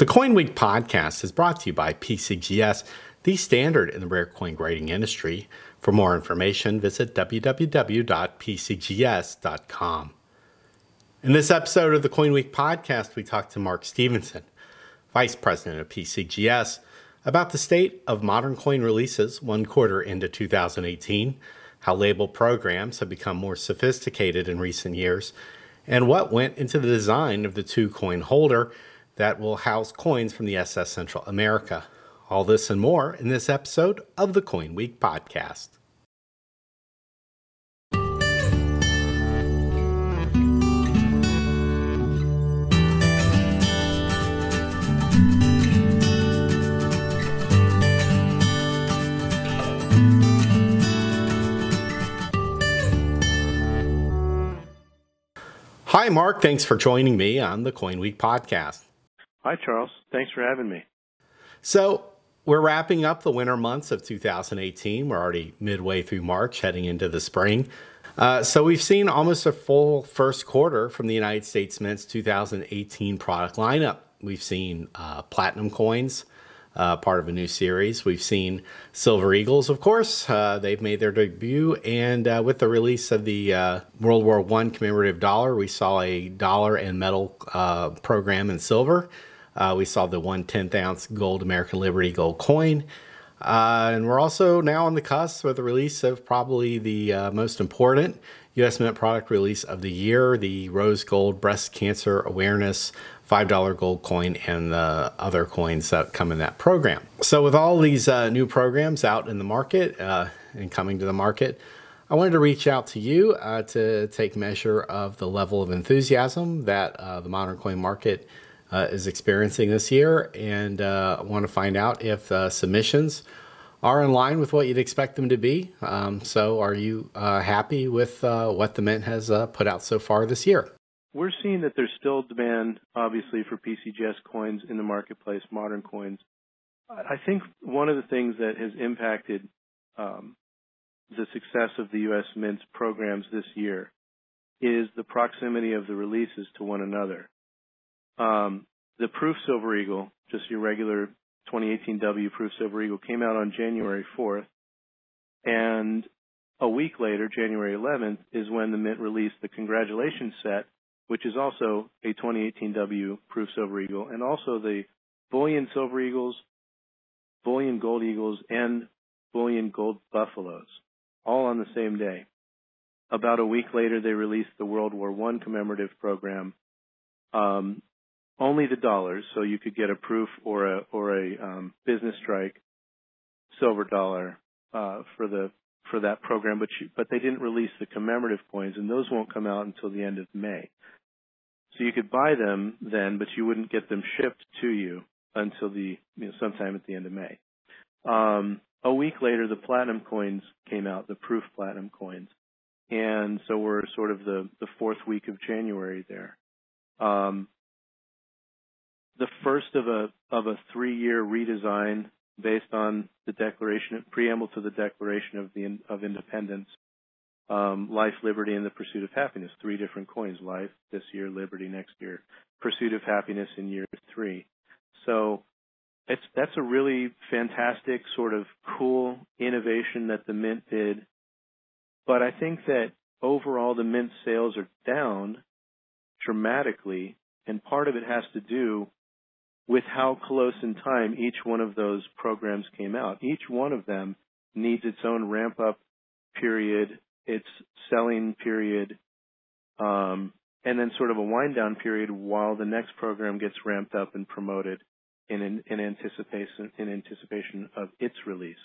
The CoinWeek podcast is brought to you by PCGS, the standard in the rare coin grading industry. For more information, visit www.pcgs.com. In this episode of the CoinWeek podcast, we talked to Mark Stephenson, Vice President of PCGS, about the state of modern coin releases one quarter into 2018, how label programs have become more sophisticated in recent years, and what went into the design of the two-coin holder that will house coins from the SS Central America. All this and more in this episode of the CoinWeek podcast. Hi, Mark. Thanks for joining me on the CoinWeek podcast. Hi, Charles. Thanks for having me. So we're wrapping up the winter months of 2018. We're already midway through March, heading into the spring. So we've seen almost a full first quarter from the United States Mint's 2018 product lineup. We've seen platinum coins, part of a new series. We've seen Silver Eagles, of course. They've made their debut. And with the release of the World War I commemorative dollar, we saw a dollar and metal program in silver. We saw the 1/10 ounce gold American Liberty gold coin. And we're also now on the cusp of the release of probably the most important U.S. Mint product release of the year, the Rose Gold Breast Cancer Awareness $5 gold coin and the other coins that come in that program. So with all these new programs out in the market and coming to the market, I wanted to reach out to you to take measure of the level of enthusiasm that the modern coin market is experiencing this year, and I want to find out if submissions are in line with what you'd expect them to be. So are you happy with what the Mint has put out so far this year? We're seeing that there's still demand, obviously, for PCGS coins in the marketplace, modern coins. I think one of the things that has impacted the success of the U.S. Mint's programs this year is the proximity of the releases to one another. The Proof Silver Eagle, just your regular 2018 W Proof Silver Eagle, came out on January 4th, and a week later, January 11th, is when the Mint released the Congratulations set, which is also a 2018 W Proof Silver Eagle, and also the Bullion Silver Eagles, Bullion Gold Eagles, and Bullion Gold Buffaloes, all on the same day. About a week later, they released the World War I commemorative program, only the dollars, so you could get a proof or a business strike silver dollar for that program, but they didn't release the commemorative coins, and those won't come out until the end of May. So you could buy them then, but you wouldn't get them shipped to you until sometime at the end of May. A week later, the platinum coins came out, the proof platinum coins, and so we're sort of the fourth week of January there. The first of a 3-year redesign based on the preamble to the Declaration of Independence, Life, Liberty, and the Pursuit of Happiness. 3 different coins: life this year, liberty next year, pursuit of happiness in year 3. So that's a really fantastic sort of cool innovation that the Mint did. But I think that overall the Mint sales are down dramatically, and part of it has to do with how close in time each one of those programs came out. Each one of them needs its own ramp-up period, its selling period, and then sort of a wind-down period while the next program gets ramped up and promoted in anticipation of its release.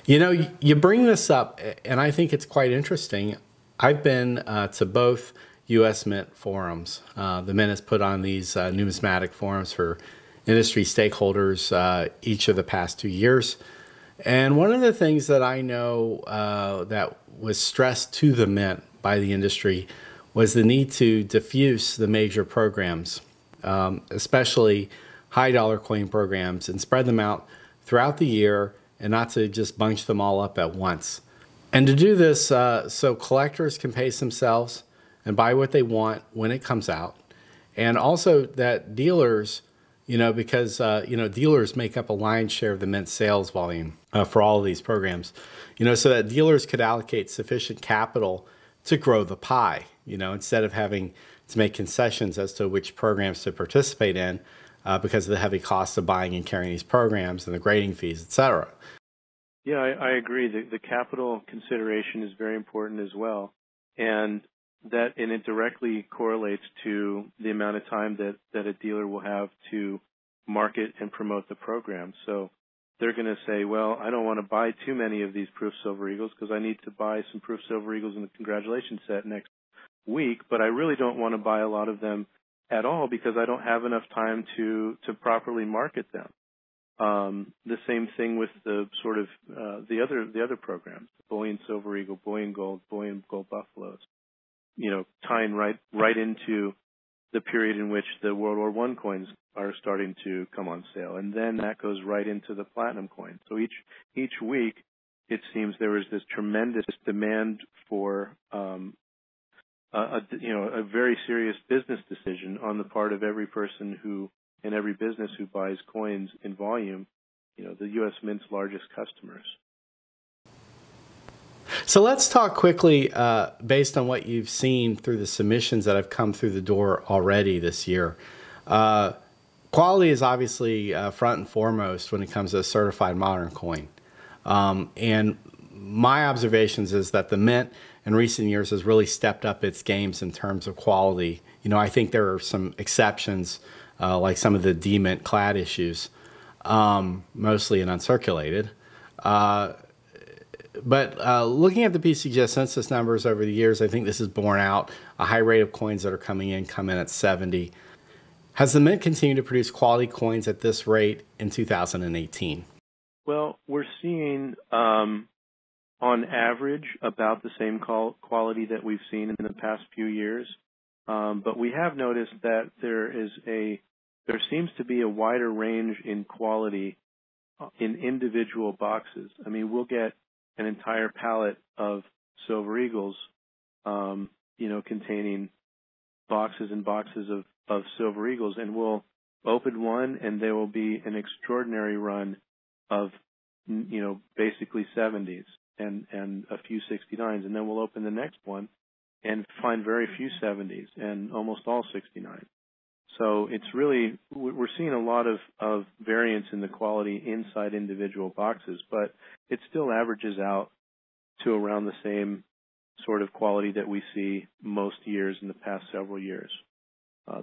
You know, you bring this up, and I think it's quite interesting. I've been to both U.S. Mint forums. The Mint has put on these numismatic forums for industry stakeholders each of the past 2 years. And one of the things that I know that was stressed to the Mint by the industry was the need to diffuse the major programs, especially high dollar coin programs, and spread them out throughout the year and not to just bunch them all up at once. And to do this so collectors can pace themselves and buy what they want when it comes out, and also that dealers because, dealers make up a lion's share of the Mint sales volume for all of these programs, so that dealers could allocate sufficient capital to grow the pie, instead of having to make concessions as to which programs to participate in because of the heavy cost of buying and carrying these programs and the grading fees, et cetera. Yeah, I agree. The capital consideration is very important as well. And it directly correlates to the amount of time that a dealer will have to market and promote the program. So they're going to say, well, I don't want to buy too many of these Proof Silver Eagles because I need to buy some Proof Silver Eagles in the congratulations set next week, but I really don't want to buy a lot of them at all because I don't have enough time to properly market them. The same thing with the sort of the other programs, Bullion Silver Eagle, Bullion Gold Buffaloes, tying right into the period in which the World War I coins are starting to come on sale, and then that goes right into the platinum coin. So each week, it seems there is this tremendous demand for a very serious business decision on the part of every person and every business who buys coins in volume, the U.S. Mint's largest customers. So let's talk quickly, based on what you've seen through the submissions that have come through the door already this year. Quality is obviously front and foremost when it comes to a certified modern coin. And my observations is that the Mint in recent years has really stepped up its games in terms of quality. I think there are some exceptions, like some of the D-Mint clad issues, mostly in uncirculated. But looking at the PCGS census numbers over the years, I think this has borne out. A high rate of coins that are come in at 70. Has the Mint continued to produce quality coins at this rate in 2018? Well, we're seeing, on average, about the same quality that we've seen in the past few years. But we have noticed that there seems to be a wider range in quality in individual boxes. I mean, we'll get an entire pallet of Silver Eagles, containing boxes and boxes of Silver Eagles, and we'll open one, and there will be an extraordinary run of, basically 70s and a few 69s, and then we'll open the next one and find very few 70s and almost all 69. So it's really, we're seeing a lot of variance in the quality inside individual boxes, but it still averages out to around the same sort of quality that we see most years in the past several years.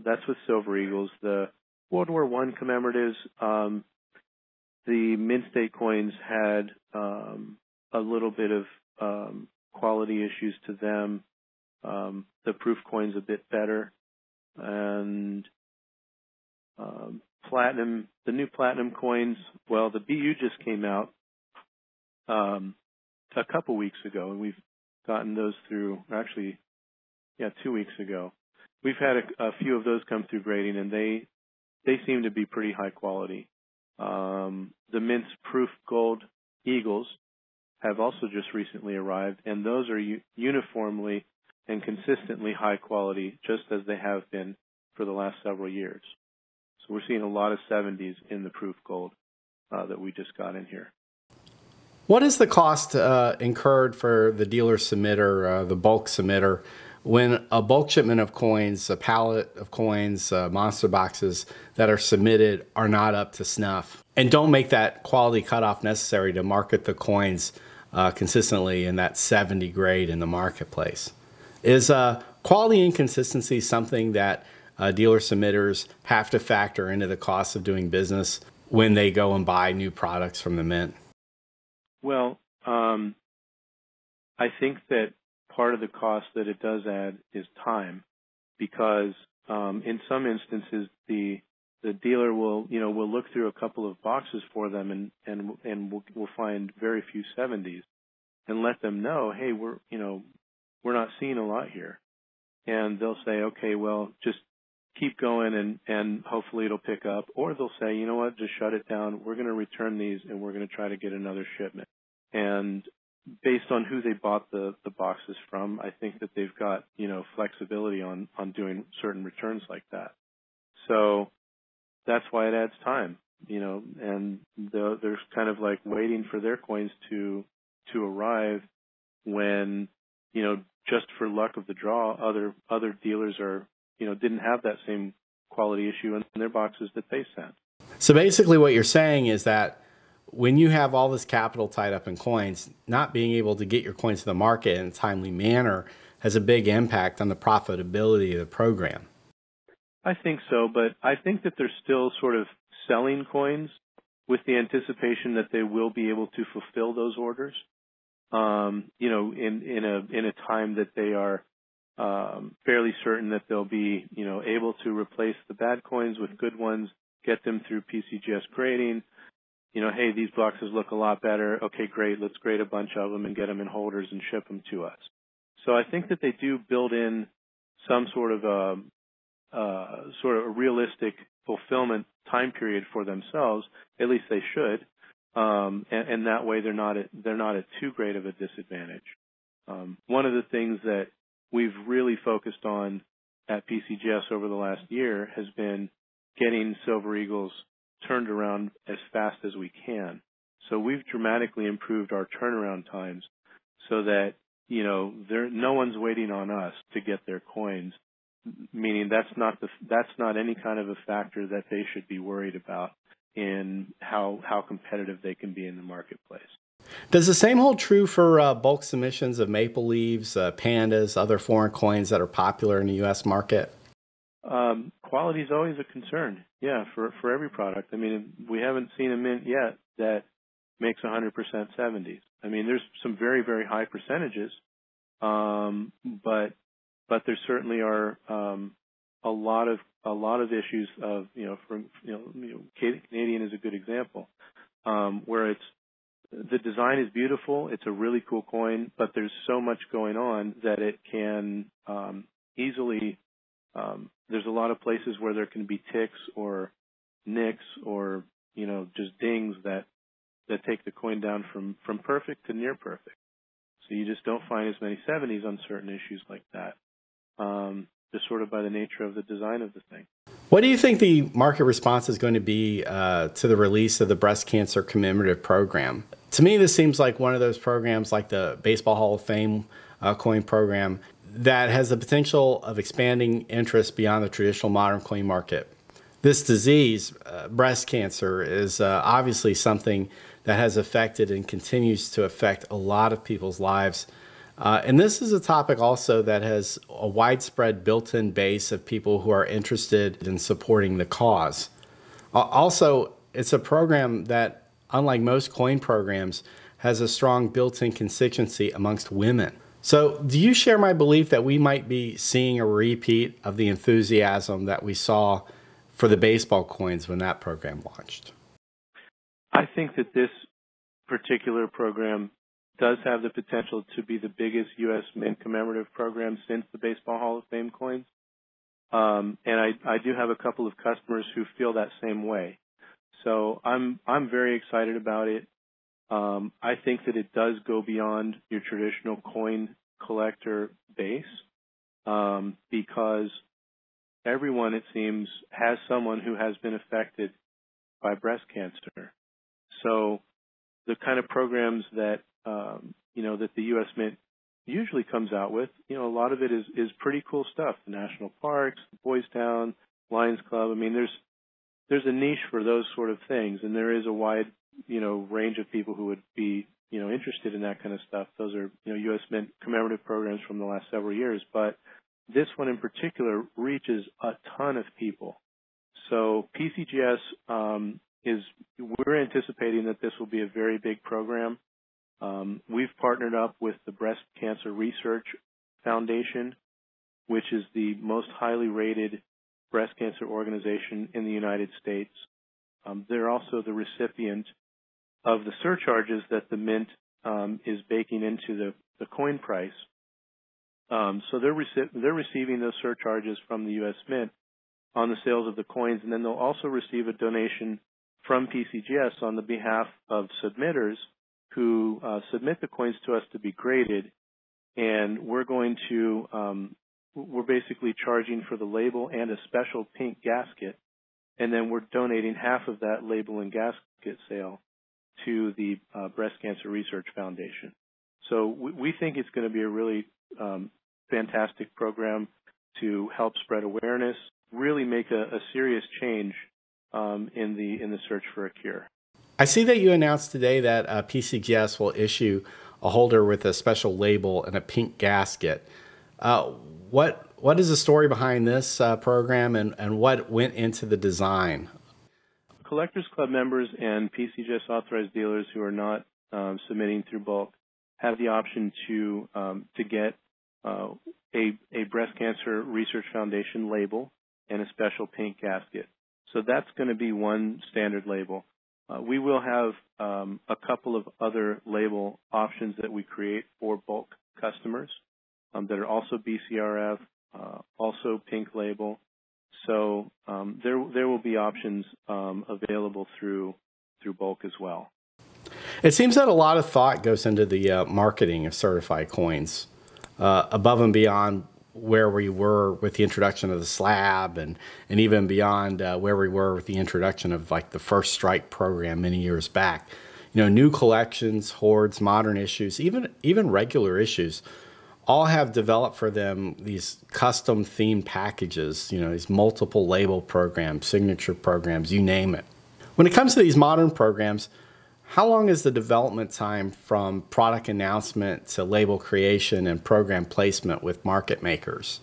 That's with Silver Eagles. The World War I commemoratives, the Mint State coins had a little bit of quality issues to them. The proof coins a bit better, and platinum, the new platinum coins. Well, the BU just came out a couple weeks ago, and we've gotten those through. Actually, 2 weeks ago. We've had a few of those come through grading, and they seem to be pretty high quality. The Mint's Proof Gold Eagles have also just recently arrived, and those are uniformly and consistently high quality, just as they have been for the last several years. So we're seeing a lot of 70s in the Proof Gold that we just got in here. What is the cost incurred for the dealer submitter, the bulk submitter, when a bulk shipment of coins, a pallet of coins, monster boxes that are submitted are not up to snuff and don't make that quality cutoff necessary to market the coins consistently in that 70 grade in the marketplace? Is quality inconsistency something that dealer submitters have to factor into the cost of doing business when they go and buy new products from the Mint? Well, I think that part of the cost that it does add is time, because in some instances the dealer will look through a couple of boxes for them and we'll find very few 70s and let them know, hey, we're not seeing a lot here, and they'll say, okay, well, just keep going and hopefully it'll pick up, or they'll say, you know what, just shut it down. We're going to return these and we're going to try to get another shipment. And based on who they bought the boxes from, I think that they've got, flexibility on doing certain returns like that. So that's why it adds time, and they're kind of like waiting for their coins to arrive when, just for luck of the draw, other dealers are, didn't have that same quality issue in their boxes that they sent. So basically what you're saying is that when you have all this capital tied up in coins, not being able to get your coins to the market in a timely manner has a big impact on the profitability of the program. I think so, but I think that they're still sort of selling coins with the anticipation that they will be able to fulfill those orders, in a time that they are fairly certain that they'll be, able to replace the bad coins with good ones, get them through PCGS grading. Hey, these boxes look a lot better. Okay, great. Let's grade a bunch of them and get them in holders and ship them to us. So I think that they do build in some sort of a realistic fulfillment time period for themselves. At least they should, and that way they're not at too great of a disadvantage. One of the things that we've really focused on at PCGS over the last year has been getting Silver Eagles turned around as fast as we can. So we've dramatically improved our turnaround times so that, no one's waiting on us to get their coins, meaning that's not any kind of a factor that they should be worried about in how competitive they can be in the marketplace. Does the same hold true for bulk submissions of maple leaves, pandas, other foreign coins that are popular in the U.S. market? Quality is always a concern, for every product. I mean, we haven't seen a mint yet that makes 100% 70s. I mean, there's some very, very high percentages, but there certainly are a lot of issues of Canadian is a good example, where the design is beautiful, it's a really cool coin, but there's so much going on that it can easily. There's a lot of places where there can be ticks or nicks or just dings that take the coin down from perfect to near perfect. So you just don't find as many 70s on certain issues like that, just sort of by the nature of the design of the thing. What do you think the market response is going to be to the release of the breast cancer commemorative program? To me, this seems like one of those programs like the Baseball Hall of Fame coin program that has the potential of expanding interest beyond the traditional modern coin market. This disease, breast cancer, is obviously something that has affected and continues to affect a lot of people's lives. And this is a topic also that has a widespread built-in base of people who are interested in supporting the cause. Also, it's a program that, unlike most coin programs, has a strong built-in constituency amongst women. So do you share my belief that we might be seeing a repeat of the enthusiasm that we saw for the baseball coins when that program launched? I think that this particular program does have the potential to be the biggest U.S. mint commemorative program since the Baseball Hall of Fame coins. And I do have a couple of customers who feel that same way. So I'm very excited about it. I think that it does go beyond your traditional coin collector base, because everyone, it seems, has someone who has been affected by breast cancer. So the kind of programs that that the U.S. Mint usually comes out with, a lot of it is pretty cool stuff. The national parks, Boys Town, Lions Club. I mean, there's a niche for those sort of things, and there is a wide range of people who would be interested in that kind of stuff. Those are U.S. Mint commemorative programs from the last several years, but this one in particular reaches a ton of people. So PCGS we're anticipating that this will be a very big program. We've partnered up with the Breast Cancer Research Foundation, which is the most highly rated breast cancer organization in the United States. They're also the recipient of the surcharges that the Mint is baking into the coin price. So they're receiving those surcharges from the U.S. Mint on the sales of the coins, and then they'll also receive a donation from PCGS on the behalf of submitters who submit the coins to us to be graded, and we're basically charging for the label and a special pink gasket and then we're donating half of that label and gasket sale to the Breast Cancer Research Foundation. So we think it's going to be a really fantastic program to help spread awareness, really make a serious change in the search for a cure. I see that you announced today that PCGS will issue a holder with a special label and a pink gasket. What is the story behind this program, and what went into the design? Collectors Club members and PCGS authorized dealers who are not submitting through bulk have the option to get a Breast Cancer Research Foundation label and a special pink gasket. So that's going to be one standard label. We will have a couple of other label options that we create for bulk customers that are also BCRF, also pink label. So there will be options available through bulk as well. It seems that a lot of thought goes into the marketing of certified coins, above and beyond where we were with the introduction of the slab, and even beyond where we were with the introduction of like the First Strike program many years back. You know, new collections, hoards, modern issues, even regular issues, all have developed for them these custom themed packages, you know, these multiple label programs, signature programs, you name it. When it comes to these modern programs, how long is the development time from product announcement to label creation and program placement with market makers?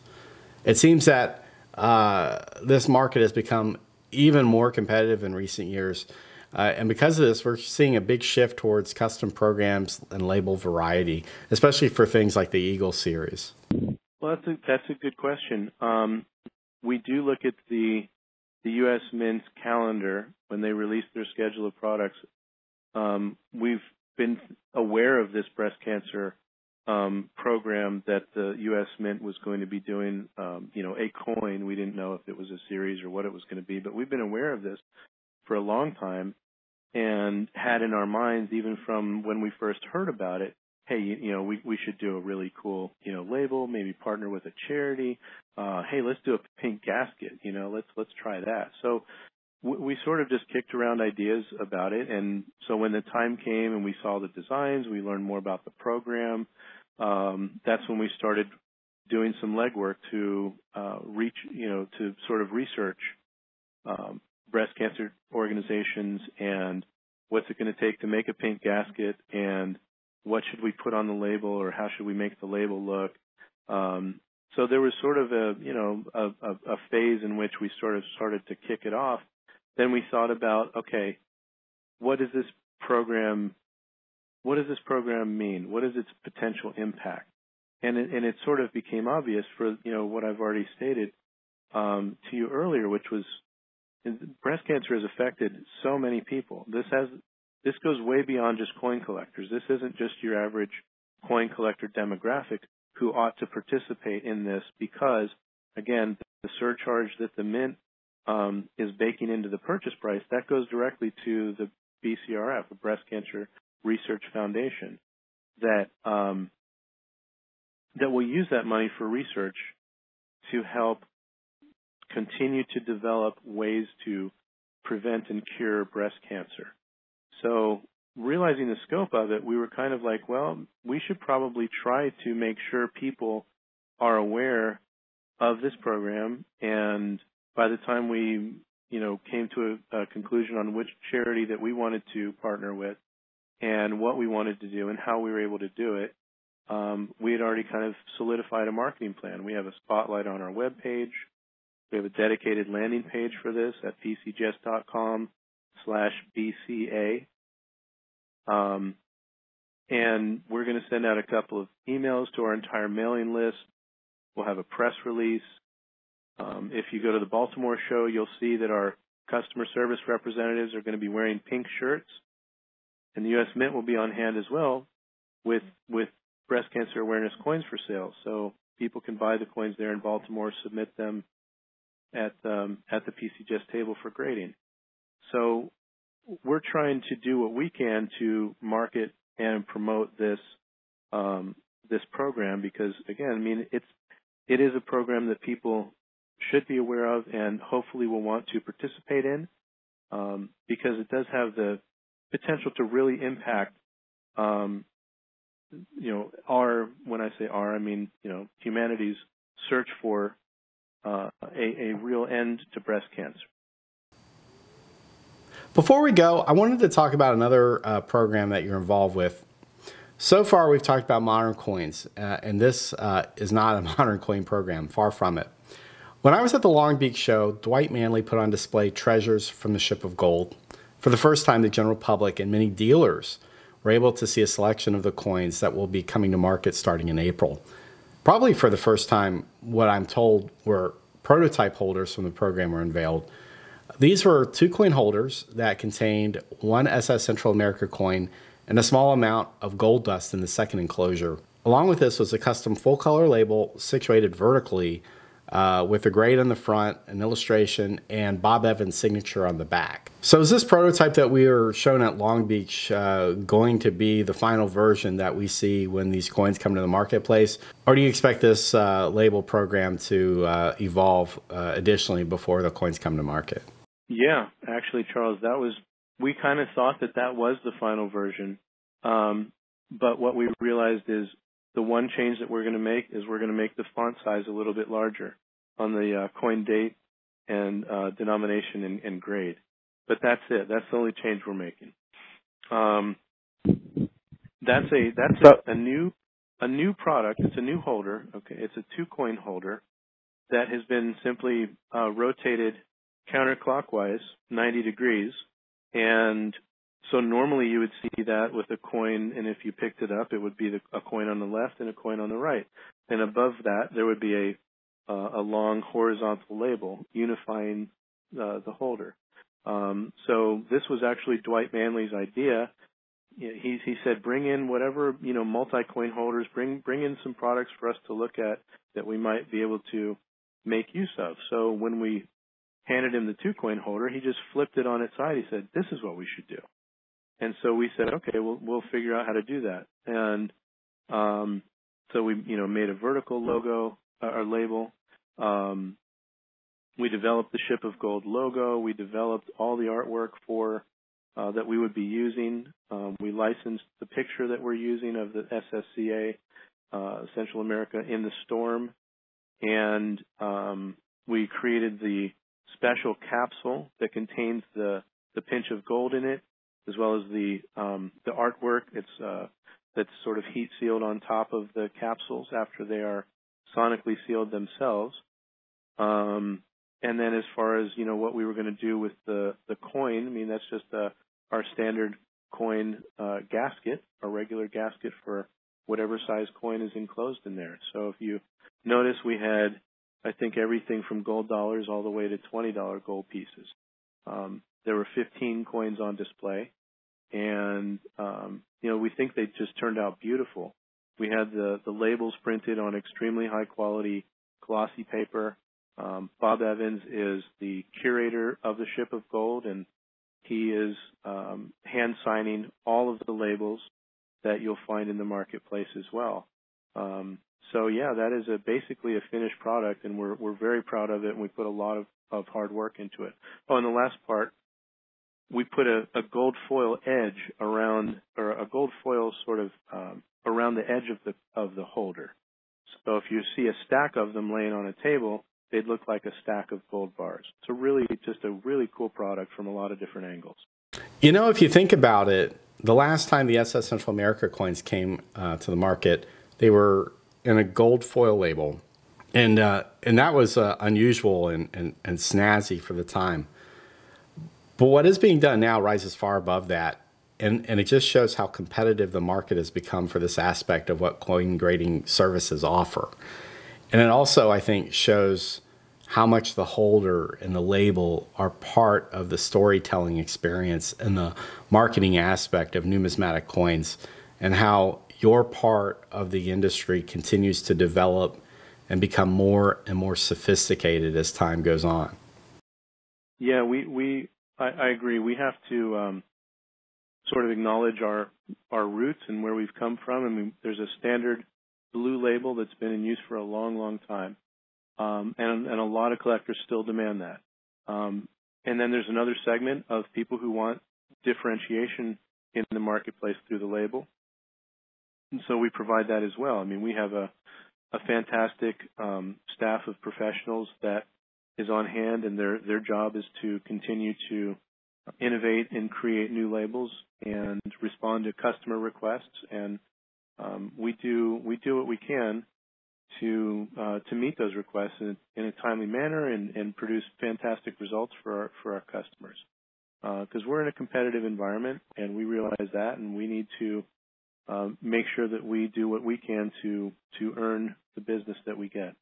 It seems that this market has become even more competitive in recent years. And because of this, we're seeing a big shift towards custom programs and label variety, especially for things like the Eagle series. Well, that's a good question. We do look at the U.S. Mint's calendar when they release their schedule of products. We've been aware of this breast cancer program that the U.S. Mint was going to be doing, a coin. We didn't know if it was a series or what it was going to be, but we've been aware of this for a long time and had in our minds, even from when we first heard about it, hey, we should do a really cool, label, maybe partner with a charity. Hey, let's do a pink gasket, let's try that. So we sort of just kicked around ideas about it, and so when the time came and we saw the designs, we learned more about the program. That's when we started doing some legwork to to sort of research breast cancer organizations and what's it going to take to make a pink gasket, and what should we put on the label, or how should we make the label look. So there was sort of a phase in which we sort of started to kick it off. Then we thought about, okay, what does this program mean? What is its potential impact? And it sort of became obvious for what I've already stated to you earlier, which was breast cancer has affected so many people. This goes way beyond just coin collectors. This isn't just your average coin collector demographic who ought to participate in this because, again, the surcharge that the Mint is baking into the purchase price, that goes directly to the BCRF, the Breast Cancer Research Foundation, that will use that money for research to help continue to develop ways to prevent and cure breast cancer. So realizing the scope of it, we were kind of like, well, we should probably try to make sure people are aware of this program. And by the time we, came to a conclusion on which charity that we wanted to partner with and what we wanted to do and how we were able to do it, we had already kind of solidified a marketing plan. We have a spotlight on our webpage. We have a dedicated landing page for this at pcgs.com/BCA. And we're going to send out a couple of emails to our entire mailing list. We'll have a press release. If you go to the Baltimore show, you'll see that our customer service representatives are going to be wearing pink shirts. And the U.S. Mint will be on hand as well with breast cancer awareness coins for sale. So people can buy the coins there in Baltimore, submit them at the PCGS table for grading. So we're trying to do what we can to market and promote this program because, again, it is a program that people should be aware of, and hopefully will want to participate in, because it does have the potential to really impact, when I say our, I mean, humanity's search for a real end to breast cancer. Before we go, I wanted to talk about another program that you're involved with. So far, we've talked about modern coins, and this is not a modern coin program, far from it. When I was at the Long Beach show, Dwight Manley put on display treasures from the ship of gold. For the first time, the general public and many dealers were able to see a selection of the coins that will be coming to market starting in April. Probably for the first time, what I'm told were prototype holders from the program were unveiled. These were 2 coin holders that contained 1 SS Central America coin and a small amount of gold dust in the second enclosure. Along with this was a custom full-color label situated vertically with a grade on the front, an illustration, and Bob Evans' signature on the back. So is this prototype that we were shown at Long Beach going to be the final version that we see when these coins come to the marketplace? Or do you expect this label program to evolve additionally before the coins come to market? Yeah, actually, Charles, we kind of thought that was the final version. But what we realized is the one change that we're going to make is we're going to make the font size a little bit larger on the coin date and denomination and grade. But that's it. That's the only change we're making. That's a new product. It's a new holder. Okay, it's a 2 coin holder that has been simply rotated counterclockwise 90 degrees, and so normally you would see that with a coin, and if you picked it up, it would be a coin on the left and a coin on the right. And above that, there would be a long horizontal label unifying the holder. So this was actually Dwight Manley's idea. He said, bring in whatever, multi-coin holders, bring in some products for us to look at that we might be able to make use of. So when we handed him the 2 coin holder, he just flipped it on its side. He said, this is what we should do. And so we said, okay, we'll figure out how to do that. And so we, made a vertical logo or label. We developed the Ship of Gold logo. We developed all the artwork for that we would be using. We licensed the picture that we're using of the SSCA Central America in the storm, and we created the special capsule that contains the pinch of gold in it, as well as the artwork. That's sort of heat sealed on top of the capsules after they are sonically sealed themselves. And then as far as what we were going to do with the coin, I mean that's just our standard coin gasket, our regular gasket for whatever size coin is enclosed in there. So if you notice, we had, I think, everything from gold dollars all the way to $20 gold pieces. There were 15 coins on display, and we think they just turned out beautiful. We had the labels printed on extremely high quality glossy paper. Bob Evans is the curator of the Ship of Gold, and he is hand signing all of the labels that you'll find in the marketplace as well. So yeah, that is basically a finished product, and we're very proud of it, and we put a lot of hard work into it. Oh, and the last part, we put a gold foil edge around, or a gold foil sort of around the edge of the holder. So if you see a stack of them laying on a table, they'd look like a stack of gold bars. It's just a really cool product from a lot of different angles. If you think about it, the last time the SS Central America coins came to the market, they were in a gold foil label, and that was unusual and snazzy for the time. But what is being done now rises far above that, and it just shows how competitive the market has become for this aspect of what coin grading services offer. And it also, I think, shows how much the holder and the label are part of the storytelling experience and the marketing aspect of numismatic coins, and how your part of the industry continues to develop and become more and more sophisticated as time goes on. Yeah, I agree. We have to sort of acknowledge our roots and where we've come from. I mean, there's a standard blue label that's been in use for a long, long time. and a lot of collectors still demand that. And then there's another segment of people who want differentiation in the marketplace through the label. And so we provide that as well. I mean, we have a fantastic staff of professionals that is on hand, and their job is to continue to innovate and create new labels and respond to customer requests. And we do what we can to meet those requests in a timely manner and produce fantastic results for our customers. Because we're in a competitive environment, and we realize that, and we need to make sure that we do what we can to earn the business that we get.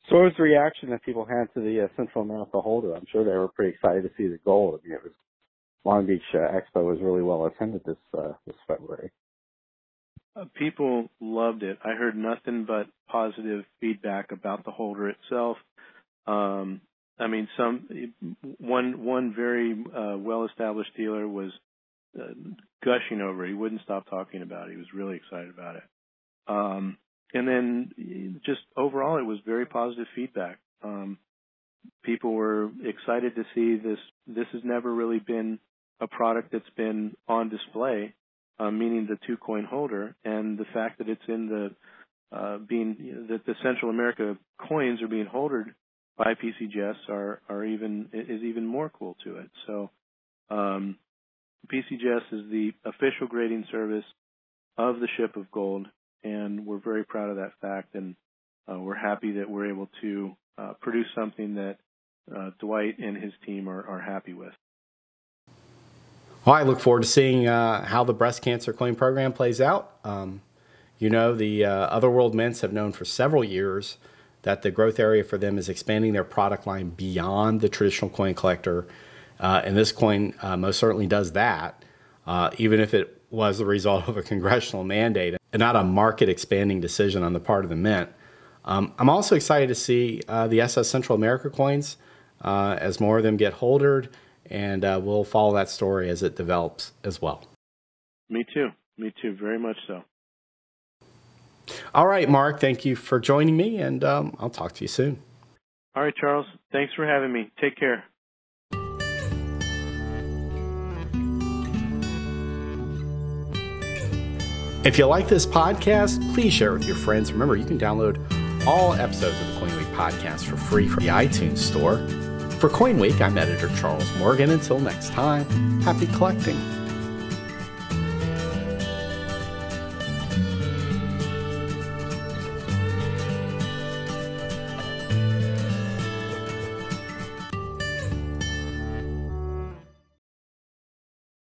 So what was the reaction that people had to the Central America holder? I'm sure they were pretty excited to see the gold. I mean, Long Beach Expo was really well attended this February. People loved it. I heard nothing but positive feedback about the holder itself. I mean, one very well-established dealer was gushing over it. He wouldn't stop talking about it. He was really excited about it. And then just overall, it was very positive feedback. People were excited to see this. This has never really been a product that's been on display, meaning the 2-coin holder, and the fact that it's in the that the Central America coins are being holdered by PCGS is even more cool to it. So PCGS is the official grading service of the ship of gold, and we're very proud of that fact, and we're happy that we're able to produce something that Dwight and his team are happy with. Well, I look forward to seeing how the breast cancer coin program plays out. You know, the Otherworld Mints have known for several years that the growth area for them is expanding their product line beyond the traditional coin collector. And this coin most certainly does that, even if it was the result of a congressional mandate and not a market-expanding decision on the part of the Mint. I'm also excited to see the SS Central America coins as more of them get holdered, and we'll follow that story as it develops as well. Me too. Me too. Very much so. All right, Mark, thank you for joining me, and I'll talk to you soon. All right, Charles. Thanks for having me. Take care. If you like this podcast, please share it with your friends. Remember, you can download all episodes of the CoinWeek podcast for free from the iTunes store. For CoinWeek, I'm editor Charles Morgan. Until next time, happy collecting.